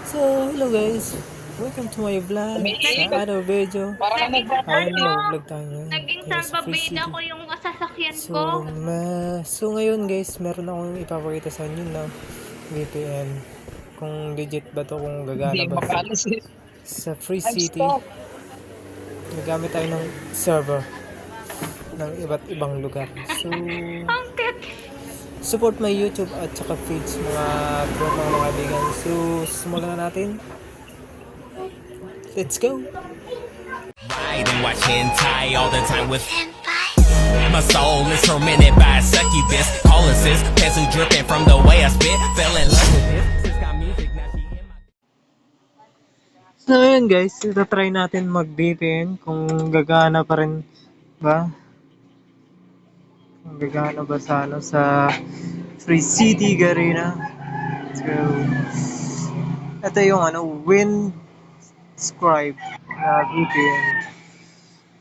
So, hello guys. Welcome to my vlog sa Naging other video. Parang naging Ayan, ano, mag-vlog tayo ngayon naging tayo sa Free salbabida City. ko yung sasakyan So, ko. ngayon guys, meron akong ipapakita sa inyo na VPN. Kung legit ba to, kung hindi gagana ba. makalis eh. Sa Free I'm City, stuck. nagamit tayo ng server ng iba't ibang lugar. So, Ang cute. support my YouTube at saka feeds mga tropa mga kaibigan. So, simulan na natin. Let's go! Ride and watch hentai all the time with my soul is tormented by a succubus. All assist, pencil dripping from the way I spit. Fell in love with this. Sis got music, now she in my So ayun guys, try natin mag-VPN kung gagana pa rin ba? Kung gagana ba sa sa Free City Garena. So ito yung Windscribe na VPN.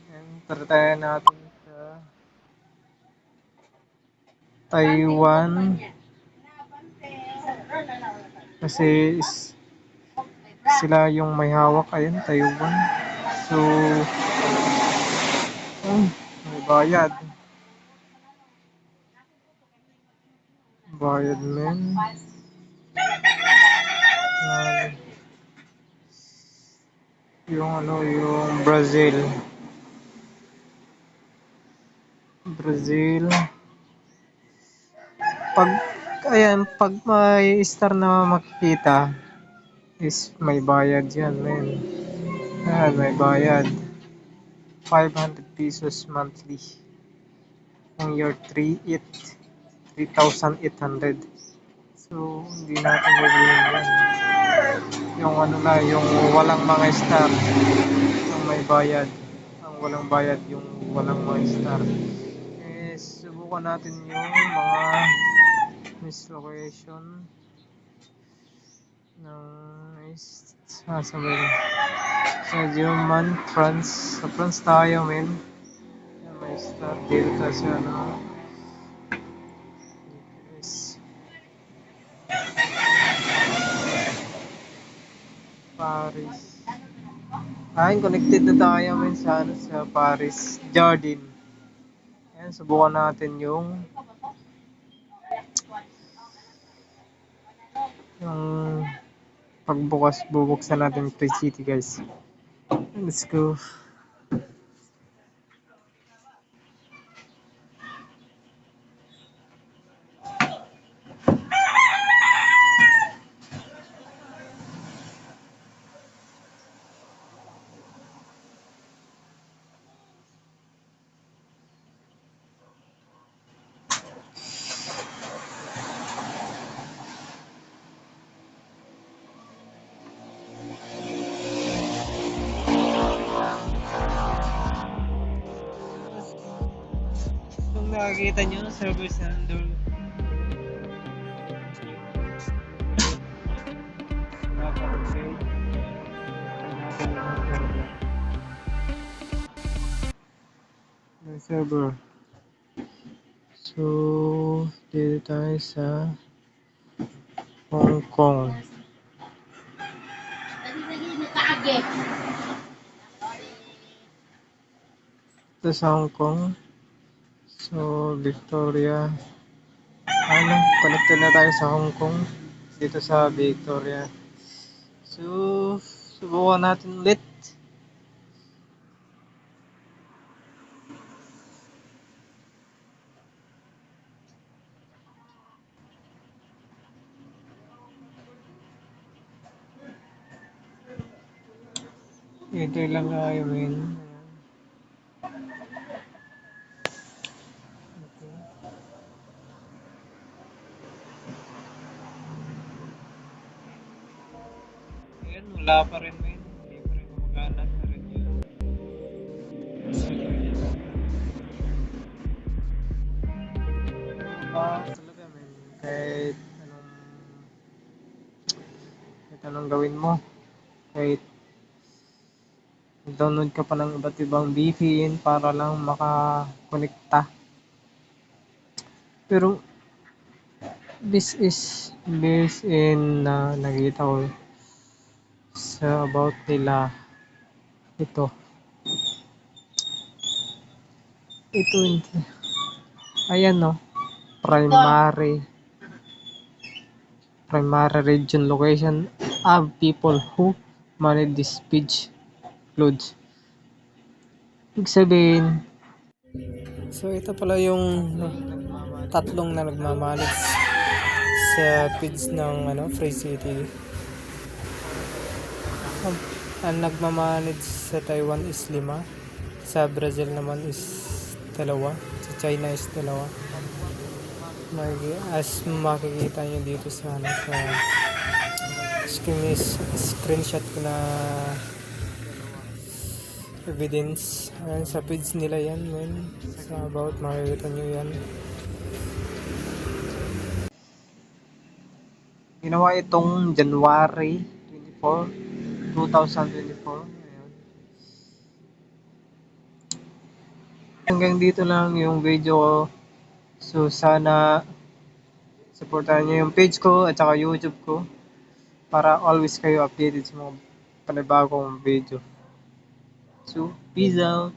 And try natin sa Taiwan kasi sila yung may hawak. Ayun, Taiwan. So may bayad. Bayad men. Yung Brazil. Brazil. Pag pag may star na makikita is may bayad yan, men. Ayan, may bayad. 500 pesos monthly. Ang year 3,800. So, hindi natin gagawin yan. Yung yung walang mga star, yung may bayad. Ang walang bayad, yung walang mga star. Eh, subukan natin yung mga mislocation ng sabay sa German, France. Sa France tayo, men. Yan, may star dito tayo sa is Paris. Ayun, connected na tayo, men, sa Paris. Jardin. Ayan, subukan natin yung bubuksan natin Free City, guys. Let's go. Kung nakakita nyo, service na nandun. Ng server. So, dito tayo sa Hong Kong. Ito sa Hong Kong. So, Victoria. Connected na tayo sa Hong Kong. Dito sa Victoria. So, subukan natin ulit. Ito lang tayo, men. Ayan, wala pa rin, men. Hindi pa rin gumagana pa rin yun. Talaga, men. Kahit anong gawin mo. Kahit download ka pa ng iba't ibang VPN para lang makakonekta. Pero this is based in nakita ko sa about nila. Ito. Ito hindi. Ayan no. Primary region location of people who manage this page includes. Ibig sabihin, so ito pala yung tatlong na nagmamanage sa page ng Free City. Ang nagmamanage sa Taiwan is 5, sa Brazil naman is 2, sa China is 2. As makikita nyo dito sa screenshot ko na evidence. Ayan, sa page nila yan, men. Sa about, makikita nyo yan. Ginawa itong January 24, 2024. Ayan. Hanggang dito lang yung video ko. So, sana supportahan nyo yung page ko at saka YouTube ko para always kayo updated sa mga panibagong video. So, peace out!